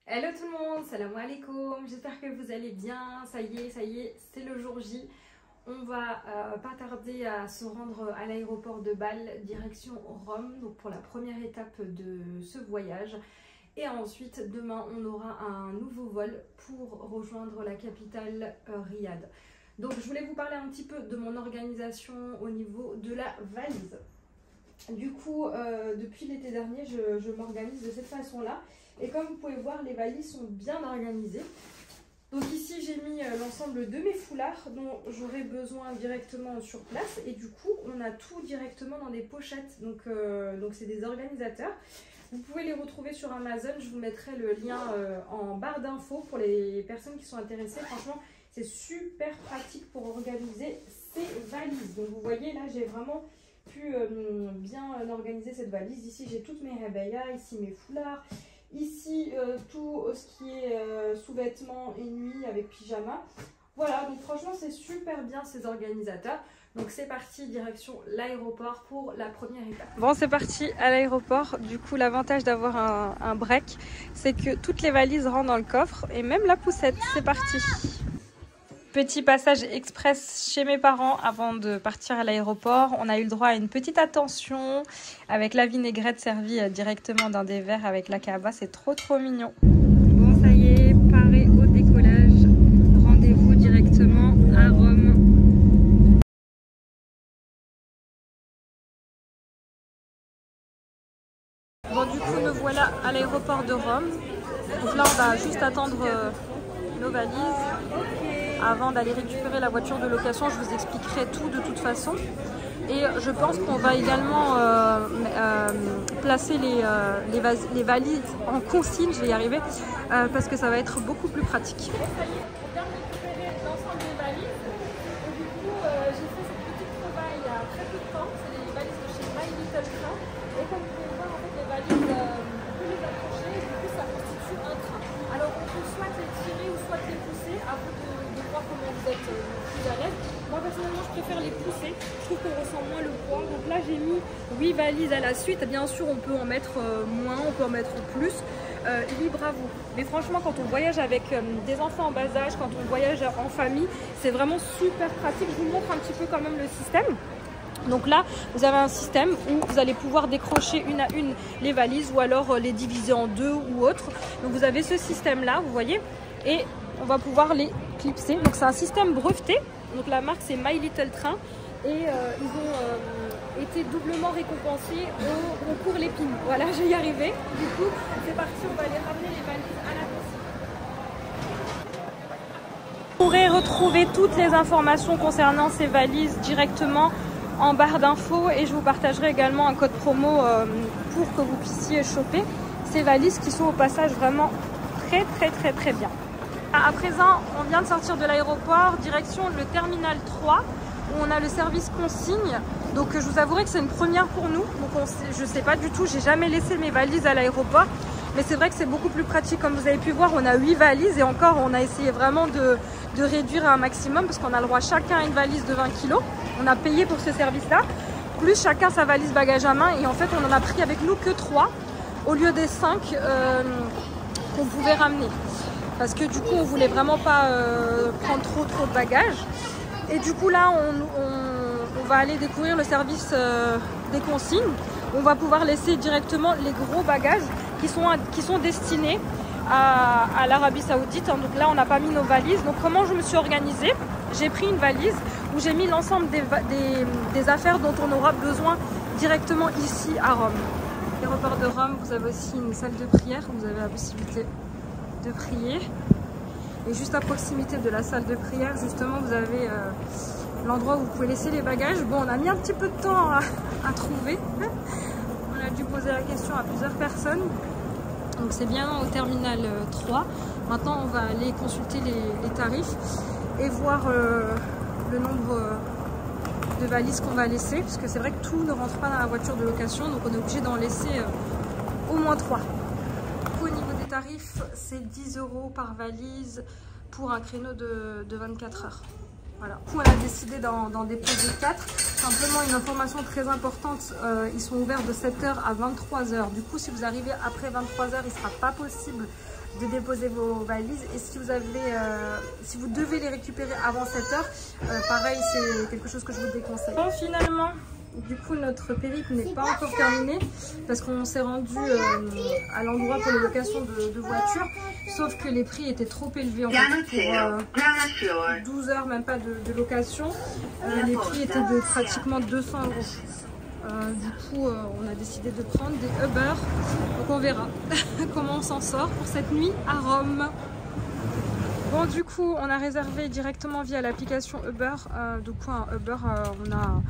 Hello tout le monde, salam alaikum, j'espère que vous allez bien, ça y est, c'est le jour J. On va pas tarder à se rendre à l'aéroport de Bâle, direction Rome, donc pour la première étape de ce voyage. Et ensuite, demain, on aura un nouveau vol pour rejoindre la capitale Riyad. Donc je voulais vous parler un petit peu de mon organisation au niveau de la valise. Du coup, depuis l'été dernier, je m'organise de cette façon-là. Et comme vous pouvez voir, les valises sont bien organisées. Donc ici, j'ai mis l'ensemble de mes foulards dont j'aurai besoin directement sur place. Et du coup, on a tout directement dans des pochettes. Donc c'est des organisateurs. Vous pouvez les retrouver sur Amazon. Je vous mettrai le lien en barre d'infos pour les personnes qui sont intéressées. Franchement, c'est super pratique pour organiser ces valises. Donc vous voyez, là, j'ai vraiment pu bien organiser cette valise. Ici, j'ai toutes mes réveillas, ici mes foulards. Ici, tout ce qui est sous-vêtements et nuit avec pyjama. Voilà, donc franchement, c'est super bien ces organisateurs. Donc c'est parti, direction l'aéroport pour la première étape. Bon, c'est parti à l'aéroport. Du coup, l'avantage d'avoir un break, c'est que toutes les valises rentrent dans le coffre et même la poussette. C'est parti. Petit passage express chez mes parents avant de partir à l'aéroport. On a eu le droit à une petite attention avec la vinaigrette servie directement dans des verres avec la kaba. C'est trop mignon. Bon, ça y est, paré au décollage. Rendez-vous directement à Rome. Bon, du coup, nous voilà à l'aéroport de Rome. Donc là, on va juste attendre nos valises. Avant d'aller récupérer la voiture de location, je vous expliquerai tout de toute façon. Et je pense qu'on va également placer les valises en consigne, je vais y arriver, parce que ça va être beaucoup plus pratique. On vient de récupérer l'ensemble des valises. Et du coup, j'ai fait cette petite trouvaille il y a très peu de temps. C'est les valises de chez My Little Train. Et comme vous pouvez voir, en fait, les valises, on peut les accrocher et du coup, ça constitue un train. Alors, on peut soit les tirer ou soit les pousser. À vous de voir comment vous êtes plus à l'aise. Moi personnellement je préfère les pousser, je trouve qu'on ressent moins le poids. Donc là j'ai mis 8 valises à la suite, bien sûr on peut en mettre moins, on peut en mettre plus, libre à vous. Mais franchement quand on voyage avec des enfants en bas âge, quand on voyage en famille, c'est vraiment super pratique. Je vous montre un petit peu quand même le système. Donc là, vous avez un système où vous allez pouvoir décrocher une à une les valises ou alors les diviser en deux ou autre. Donc vous avez ce système-là, vous voyez, et on va pouvoir les clipser. Donc c'est un système breveté. Donc la marque c'est My Little Train et ils ont été doublement récompensés au concours Lépine. Voilà, je vais y arriver. Du coup, c'est parti, on va aller ramener les valises à la consigne. Vous pourrez retrouver toutes les informations concernant ces valises directement en barre d'infos et je vous partagerai également un code promo pour que vous puissiez choper ces valises qui sont au passage vraiment très bien. À présent, on vient de sortir de l'aéroport, direction le terminal 3 où on a le service consigne. Donc je vous avouerai que c'est une première pour nous. Donc je ne sais pas du tout, j'ai jamais laissé mes valises à l'aéroport. Mais c'est vrai que c'est beaucoup plus pratique. Comme vous avez pu voir, on a 8 valises et encore on a essayé vraiment de réduire à un maximum parce qu'on a le droit chacun à une valise de 20 kg. On a payé pour ce service-là, plus chacun sa valise bagage à main. Et en fait, on en a pris avec nous que 3 au lieu des 5 qu'on pouvait ramener. Parce que du coup, on voulait vraiment pas prendre trop de bagages. Et du coup, là, on va aller découvrir le service des consignes. On va pouvoir laisser directement les gros bagages qui sont destinés à l'Arabie Saoudite. Donc là, on n'a pas mis nos valises. Donc comment je me suis organisée? J'ai pris une valise où j'ai mis l'ensemble des affaires dont on aura besoin directement ici à Rome. L'aéroport de Rome, vous avez aussi une salle de prière. Vous avez la possibilité de prier. Et juste à proximité de la salle de prière, justement, vous avez l'endroit où vous pouvez laisser les bagages. Bon, on a mis un petit peu de temps à trouver. On a dû poser la question à plusieurs personnes. Donc c'est bien au terminal 3. Maintenant, on va aller consulter les tarifs et voir le nombre de valises qu'on va laisser. Parce que c'est vrai que tout ne rentre pas dans la voiture de location. Donc on est obligé d'en laisser au moins 3. Au niveau des tarifs, c'est 10 € par valise pour un créneau de 24 heures. Voilà. Du coup, on a décidé d'en déposer 4. simplement une information très importante, ils sont ouverts de 7h à 23h. Du coup, si vous arrivez après 23h, il ne sera pas possible de déposer vos valises. Et si vous si vous devez les récupérer avant 7h, pareil, c'est quelque chose que je vous déconseille. Bon, finalement, du coup, notre périple n'est pas encore terminé parce qu'on s'est rendu à l'endroit pour les locations de voitures. Sauf que les prix étaient trop élevés en fait, pour 12 heures même pas de location. Les prix étaient de pratiquement 200 €. Du coup, on a décidé de prendre des Uber. Donc on verra comment on s'en sort pour cette nuit à Rome. Bon, du coup, on a réservé directement via l'application Uber. Du coup, un Uber, on a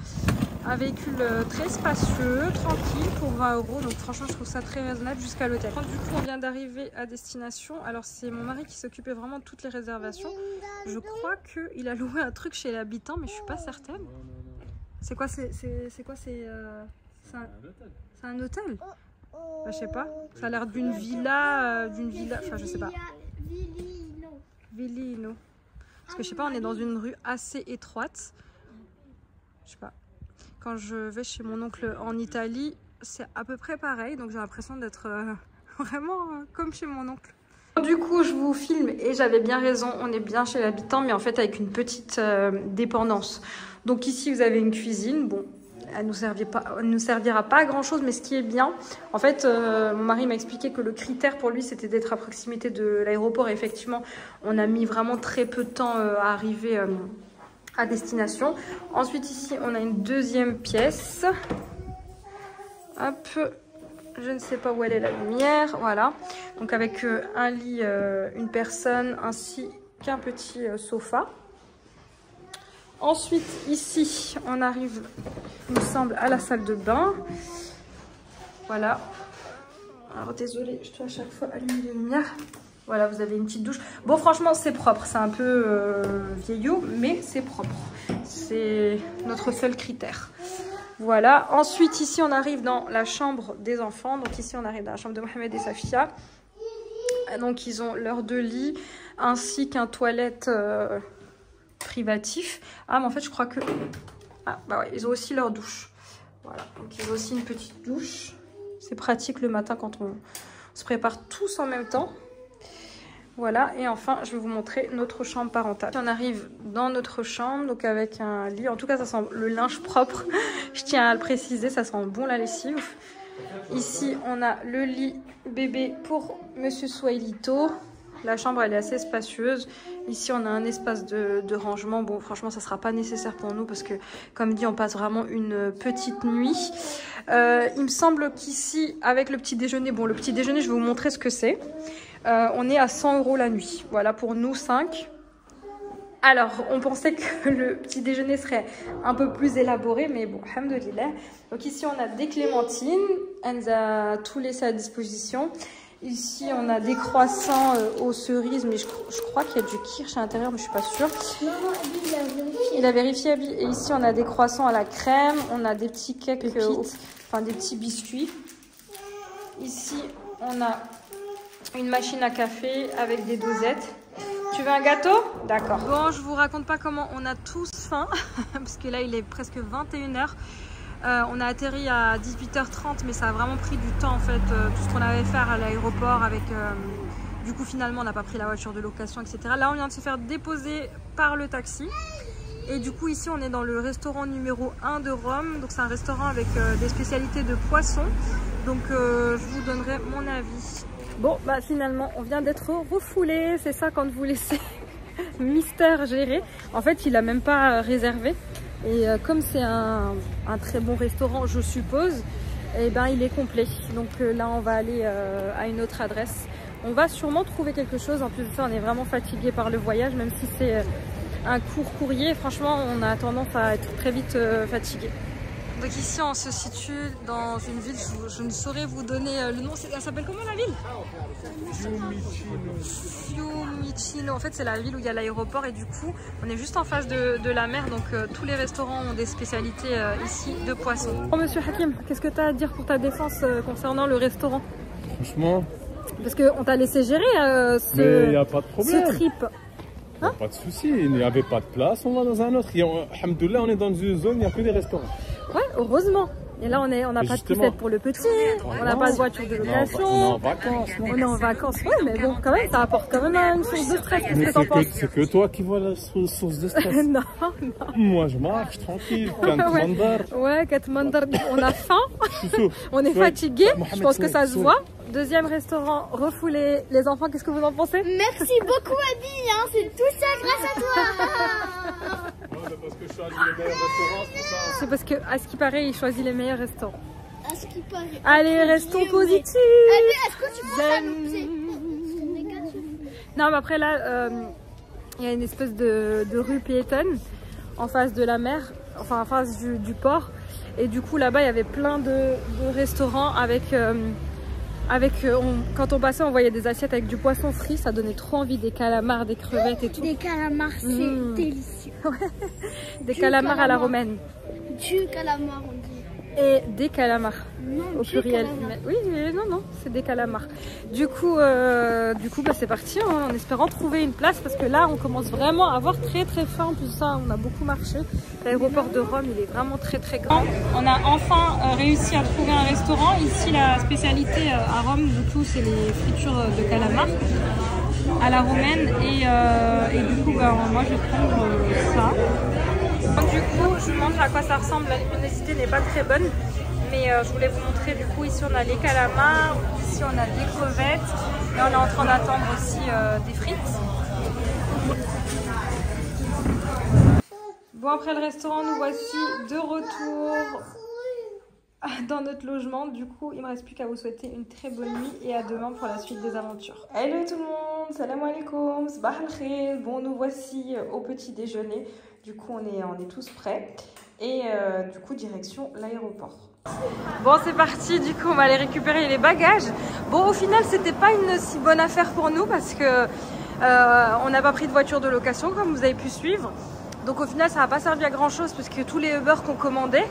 un véhicule très spacieux, tranquille pour 20 €. Donc franchement, je trouve ça très raisonnable jusqu'à l'hôtel. Du coup, on vient d'arriver à destination. Alors, c'est mon mari qui s'occupait vraiment de toutes les réservations. Je crois qu'il a loué un truc chez l'habitant, mais je suis pas certaine. C'est quoi? C'est un hôtel? Bah, je sais pas. Ça a l'air d'une villa, enfin je sais pas. Villino. Parce que je sais pas, on est dans une rue assez étroite. Je sais pas. Quand je vais chez mon oncle en Italie, c'est à peu près pareil. Donc j'ai l'impression d'être vraiment comme chez mon oncle. Du coup, je vous filme et j'avais bien raison. On est bien chez l'habitant, mais en fait avec une petite dépendance. Donc ici, vous avez une cuisine. Bon, elle ne nous servira pas à grand chose, mais ce qui est bien, en fait, mon mari m'a expliqué que le critère pour lui, c'était d'être à proximité de l'aéroport. Et effectivement, on a mis vraiment très peu de temps à arriver à destination. Ensuite, ici, on a une deuxième pièce. Hop, je ne sais pas où elle est la lumière. Voilà, donc avec un lit, une personne, ainsi qu'un petit sofa. Ensuite, ici, on arrive, il me semble, à la salle de bain. Voilà. Alors, désolée, je dois à chaque fois allumer les lumières. Voilà, vous avez une petite douche. Bon, franchement, c'est propre. C'est un peu vieillot, mais c'est propre. C'est notre seul critère. Voilà. Ensuite, ici, on arrive dans la chambre des enfants. Donc, ici, on arrive dans la chambre de Mohamed et Safia. Donc, ils ont leurs 2 lits, ainsi qu'un toilette... privatif. Ah, mais en fait, je crois que... Ah, bah ouais, ils ont aussi leur douche. Voilà, donc ils ont aussi une petite douche. C'est pratique le matin quand on se prépare tous en même temps. Voilà, et enfin, je vais vous montrer notre chambre parentale. On arrive dans notre chambre, donc avec un lit. En tout cas, ça sent le linge propre. Je tiens à le préciser, ça sent bon la lessive. Ici, on a le lit bébé pour Monsieur Swahilito. La chambre, elle est assez spacieuse. Ici, on a un espace de rangement. Bon, franchement, ça ne sera pas nécessaire pour nous parce que, comme dit, on passe vraiment une petite nuit. Il me semble qu'ici, avec le petit déjeuner, bon, le petit déjeuner, je vais vous montrer ce que c'est. On est à 100 € la nuit. Voilà, pour nous 5. Alors, on pensait que le petit déjeuner serait un peu plus élaboré, mais bon, alhamdoulilah. Donc ici, on a des clémentines. Elle nous a tout laissé à disposition. Ici, on a des croissants aux cerises, mais je crois qu'il y a du kirsch à l'intérieur, mais je suis pas sûre. Il a vérifié. Et ici, on a des croissants à la crème, on a des petits cakes, enfin des petits biscuits. Ici, on a une machine à café avec des dosettes. Tu veux un gâteau? D'accord. Bon, je vous raconte pas comment on a tous faim, parce que là, il est presque 21 h. On a atterri à 18h30, mais ça a vraiment pris du temps en fait, tout ce qu'on avait à faire à l'aéroport avec... du coup finalement on n'a pas pris la voiture de location, etc. Là on vient de se faire déposer par le taxi. Et du coup ici on est dans le restaurant numéro 1 de Rome. Donc c'est un restaurant avec des spécialités de poisson. Donc je vous donnerai mon avis. Bon bah finalement on vient d'être refoulé. C'est ça quand vous laissez Mister gérer. En fait il a même pas réservé. Et comme c'est un très bon restaurant, je suppose, eh ben, il est complet. Donc là, on va aller à une autre adresse. On va sûrement trouver quelque chose. En plus de ça, on est vraiment fatigué par le voyage, même si c'est un court courrier. Franchement, on a tendance à être très vite fatigué. Donc ici, on se situe dans une ville, je ne saurais vous donner le nom. Elle s'appelle comment la ville? Fiumicino. En fait, c'est la ville où il y a l'aéroport et du coup, on est juste en face de la mer. Donc tous les restaurants ont des spécialités ici de poissons. Oh, Monsieur Hakim, qu'est-ce que tu as à dire pour ta défense concernant le restaurant? Franchement... Parce qu'on t'a laissé gérer mais y a pas de problème. ce trip. Hein? Pas de souci, il n'y avait pas de place, on va dans un autre. Alhamdoulilah, on est dans une zone, il n'y a que des restaurants. Ouais, heureusement. Et là, on n'a pas de poussette pour le petit, on n'a pas de voiture de location. On est en vacances. On est en vacances, ouais, mais bon, quand même, ça apporte quand même une source de stress. Qu'est-ce que t'en penses? C'est que toi qui vois la source de stress. Non, non. Moi, je marche tranquille, ouais, Katmandar, on a faim, on est fatigué, je pense que ça se voit. Deuxième restaurant refoulé. Les enfants, qu'est-ce que vous en pensez? Merci beaucoup, Adi, hein, c'est tout ça grâce à toi. Parce que je choisis les meilleurs restaurants, c'est ça. C'est parce que, à ce qui paraît, il choisit les meilleurs restaurants. À ce qui paraît. Allez, restons positifs. Est-ce que tu penses c'est négatif? Non, mais après là, il y a une espèce de rue piétonne en face de la mer, enfin en face du port. Et du coup, là-bas, il y avait plein de restaurants quand on passait, on voyait des assiettes avec du poisson frit. Ça donnait trop envie, des calamars, des crevettes et tout. Des calamars, c'est délicieux. Des calamars à la romaine. Du calamar, on dit. Et des calamars. Non, au pluriel. Oui, mais non, c'est des calamars. Du coup, bah, c'est parti, hein, en espérant trouver une place parce que là, on commence vraiment à avoir très faim. En plus ça, on a beaucoup marché. L'aéroport de Rome, il est vraiment très grand. On a enfin réussi à trouver un restaurant. Ici, la spécialité à Rome, du coup, c'est les fritures de calamars à la romaine. Et du coup, bah, moi, je vais prendre ça. Du coup, je vous montre à quoi ça ressemble. La luminosité n'est pas très bonne. Mais je voulais vous montrer, du coup, ici on a les calamars, ici on a des crevettes et on est en train d'attendre aussi des frites. Bon, après le restaurant, nous voici de retour dans notre logement. Du coup, il ne me reste plus qu'à vous souhaiter une très bonne nuit et à demain pour la suite des aventures. Hello tout le monde, salam alaikum, sabah al-khir. Bon, nous voici au petit déjeuner. Du coup, on est tous prêts et du coup, direction l'aéroport. Bon, c'est parti, du coup on va aller récupérer les bagages. Bon, au final c'était pas une si bonne affaire pour nous parce que on n'a pas pris de voiture de location comme vous avez pu suivre. Donc au final ça n'a pas servi à grand chose parce que tous les Uber qu'on commandait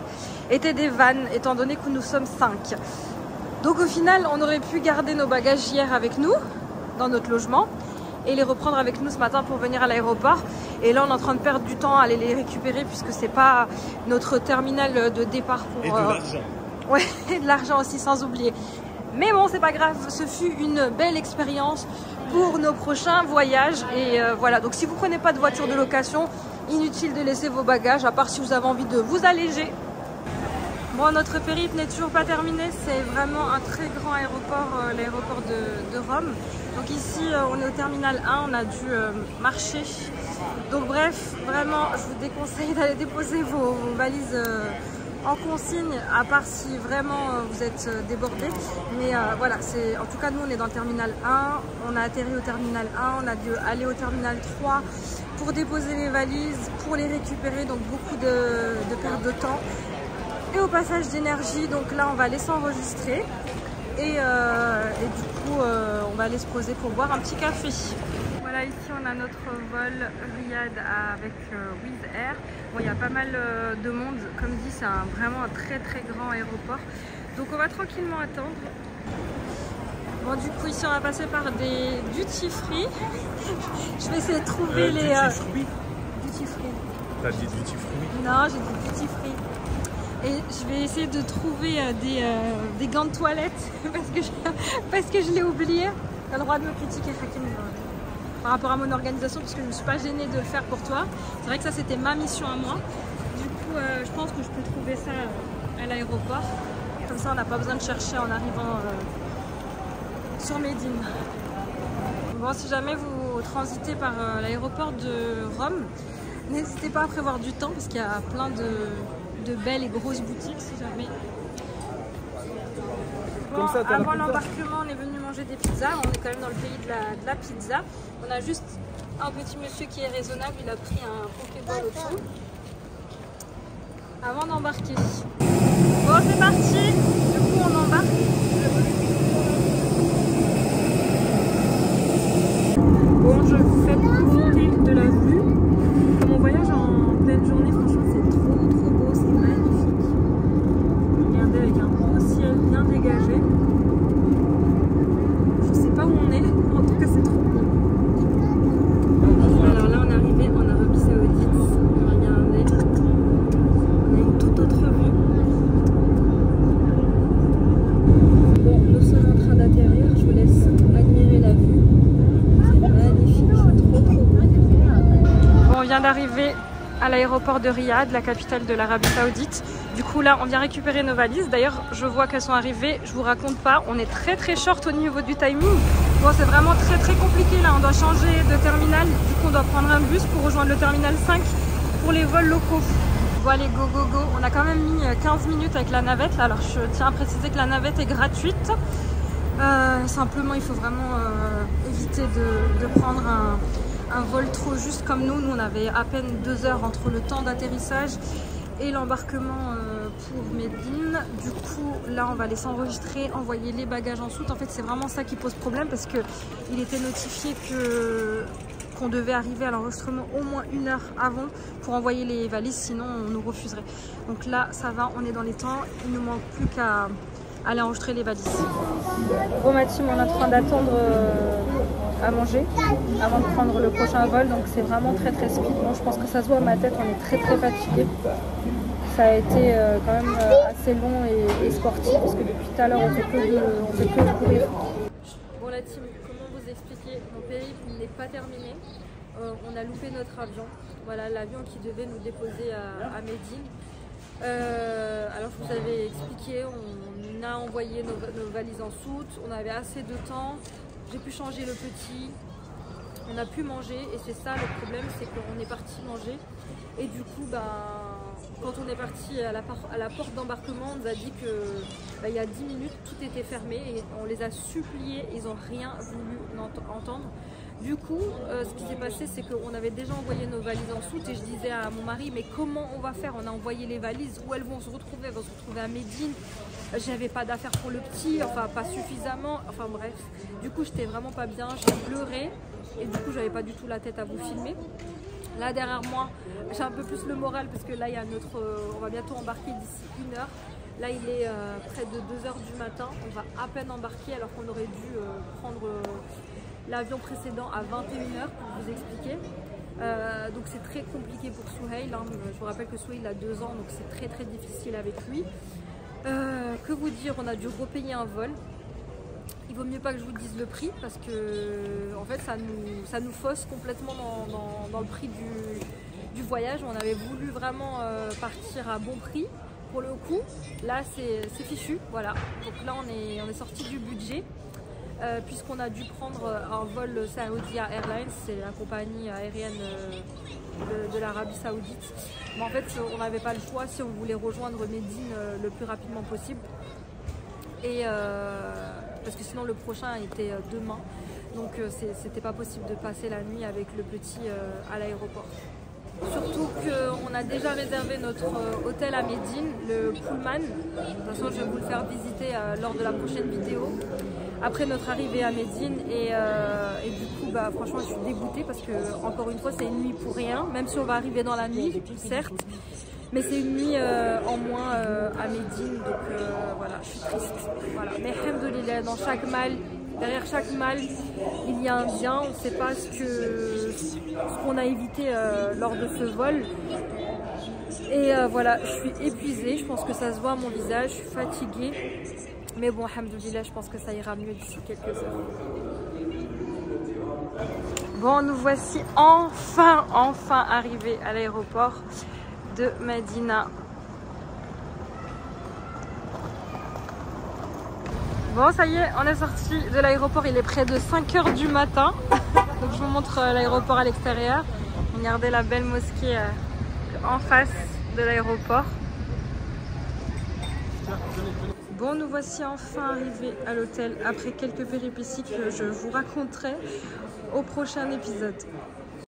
étaient des vannes étant donné que nous sommes 5. Donc au final on aurait pu garder nos bagages hier avec nous dans notre logement et les reprendre avec nous ce matin pour venir à l'aéroport. Et là on est en train de perdre du temps à aller les récupérer puisque c'est pas notre terminal de départ pour... Et de l'argent. Ouais, et de l'argent aussi sans oublier. Mais bon, c'est pas grave, ce fut une belle expérience pour nos prochains voyages. Et voilà, donc si vous prenez pas de voiture de location, inutile de laisser vos bagages à part si vous avez envie de vous alléger. Bon, notre périple n'est toujours pas terminé, c'est vraiment un très grand aéroport, l'aéroport de Rome. Donc ici, on est au terminal 1, on a dû marcher. Donc bref, vraiment, je vous déconseille d'aller déposer vos valises en consigne, à part si vraiment vous êtes débordé. Mais voilà, en tout cas, nous, on est dans le terminal 1, on a atterri au terminal 1, on a dû aller au terminal 3 pour déposer les valises, pour les récupérer, donc beaucoup de perte de temps. Et au passage d'énergie, donc là on va aller s'enregistrer et du coup on va aller se poser pour boire un petit café. Voilà, ici on a notre vol Riyad avec Wizz Air. Bon, il y a pas mal de monde, comme dit c'est vraiment un très grand aéroport. Donc on va tranquillement attendre. Bon, du coup ici on va passer par des duty free. Je vais essayer de trouver les... Duty free. T'as dit duty free? Non, j'ai dit duty free. Et je vais essayer de trouver des gants de toilette parce que je l'ai oublié. Tu as le droit de me critiquer, Hakim, par rapport à mon organisation parce que je ne me suis pas gênée de le faire pour toi. C'est vrai que ça c'était ma mission à moi. Du coup, je pense que je peux trouver ça à l'aéroport. Comme ça, on n'a pas besoin de chercher en arrivant sur Médine. Bon, si jamais vous transitez par l'aéroport de Rome, n'hésitez pas à prévoir du temps parce qu'il y a plein de belles et grosses boutiques si jamais. Bon, avant l'embarquement, on est venu manger des pizzas. On est quand même dans le pays de la pizza. On a juste un petit monsieur qui est raisonnable. Il a pris un pokéball au-dessus. Avant d'embarquer. Bon, c'est parti. Du coup, on embarque. Bon, je vous fais profiter de la vue. Comme on voyage en pleine journée, franchement, c'est trop beau, c'est magnifique. Regardez, avec un beau ciel bien dégagé. Je sais pas où on est, en tout cas, c'est trop beau. Alors là, vient d'arriver à l'aéroport de Riyad, la capitale de l'Arabie Saoudite. Du coup là on vient récupérer nos valises. D'ailleurs je vois qu'elles sont arrivées, je vous raconte pas, on est très short au niveau du timing. Bon c'est vraiment très compliqué là, on doit changer de terminal. Du coup on doit prendre un bus pour rejoindre le terminal 5 pour les vols locaux. Bon allez go. On a quand même mis 15 minutes avec la navette là. Alors je tiens à préciser que la navette est gratuite. Simplement il faut vraiment éviter de prendre un vol trop juste comme nous. Nous on avait à peine 2 heures entre le temps d'atterrissage et l'embarquement pour Médine. Du coup là on va aller s'enregistrer, envoyer les bagages en soute. En fait c'est vraiment ça qui pose problème parce que il était notifié qu'on devait arriver à l'enregistrement au moins 1 heure avant pour envoyer les valises, sinon on nous refuserait. Donc là ça va, on est dans les temps, il ne nous manque plus qu'à aller enregistrer les valises. Bon ma team, on est en train d'attendre à manger avant de prendre le prochain vol, donc c'est vraiment très speed. Bon, je pense que ça se voit à ma tête, on est très fatigué. Ça a été quand même assez long et sportif parce que depuis tout à l'heure on fait que de courir. Bon la team, comment vous expliquer, mon périple n'est pas terminé. On a loupé notre avion. Voilà l'avion qui devait nous déposer à Médine. Alors je vous avais expliqué, on a envoyé nos valises en soute, on avait assez de temps, j'ai pu changer le petit, on a pu manger et c'est ça le problème, c'est qu'on est parti manger et du coup quand on est parti à la porte d'embarquement, on nous a dit que il y a 10 minutes tout était fermé et on les a suppliés, ils n'ont rien voulu entendre. Du coup, ce qui s'est passé, c'est qu'on avait déjà envoyé nos valises en soute et je disais à mon mari, mais comment on va faire? On a envoyé les valises, où elles vont se retrouver? Elles vont se retrouver à Médine. J'avais pas d'affaires pour le petit, enfin pas suffisamment, enfin bref. Du coup, j'étais vraiment pas bien, j'ai pleuré et du coup, j'avais pas du tout la tête à vous filmer. Là, derrière moi, j'ai un peu plus le moral parce que là, il y a on va bientôt embarquer d'ici 1 heure. Là, il est près de 2 heures du matin. On va à peine embarquer alors qu'on aurait dû prendre l'avion précédent à 21 h pour vous expliquer. Donc c'est très compliqué pour Souheil. Hein. Je vous rappelle que Souheil a 2 ans, donc c'est très difficile avec lui. Que vous dire, on a dû repayer un vol. Il vaut mieux pas que je vous dise le prix parce que en fait ça nous fausse complètement dans le prix du voyage. On avait voulu vraiment partir à bon prix. Pour le coup, là c'est fichu, voilà. Donc là on est sorti du budget. Puisqu'on a dû prendre un vol Saudia Airlines, c'est la compagnie aérienne de l'Arabie Saoudite. Mais en fait, on n'avait pas le choix si on voulait rejoindre Médine le plus rapidement possible. Et parce que sinon le prochain était demain, donc c'était pas possible de passer la nuit avec le petit à l'aéroport. Surtout qu'on a déjà réservé notre hôtel à Médine, le Pullman. De toute façon, je vais vous le faire visiter lors de la prochaine vidéo. Après notre arrivée à Médine et du coup, franchement, je suis dégoûtée parce que, encore une fois, c'est une nuit pour rien. Même si on va arriver dans la nuit, certes, mais c'est une nuit en moins à Médine. Donc voilà, je suis triste. Voilà. Mais alhamdoulilah, dans chaque mal, derrière chaque mal, il y a un bien. On ne sait pas ce qu'on a évité lors de ce vol. Et voilà, je suis épuisée. Je pense que ça se voit à mon visage. Je suis fatiguée. Mais bon, alhamdoulilah, je pense que ça ira mieux d'ici quelques heures. Bon, nous voici enfin arrivés à l'aéroport de Medina. Bon, ça y est, on est sorti de l'aéroport, il est près de 5 h du matin. Donc je vous montre l'aéroport à l'extérieur. Regardez la belle mosquée en face de l'aéroport. Bon, nous voici enfin arrivés à l'hôtel après quelques péripéties que je vous raconterai au prochain épisode.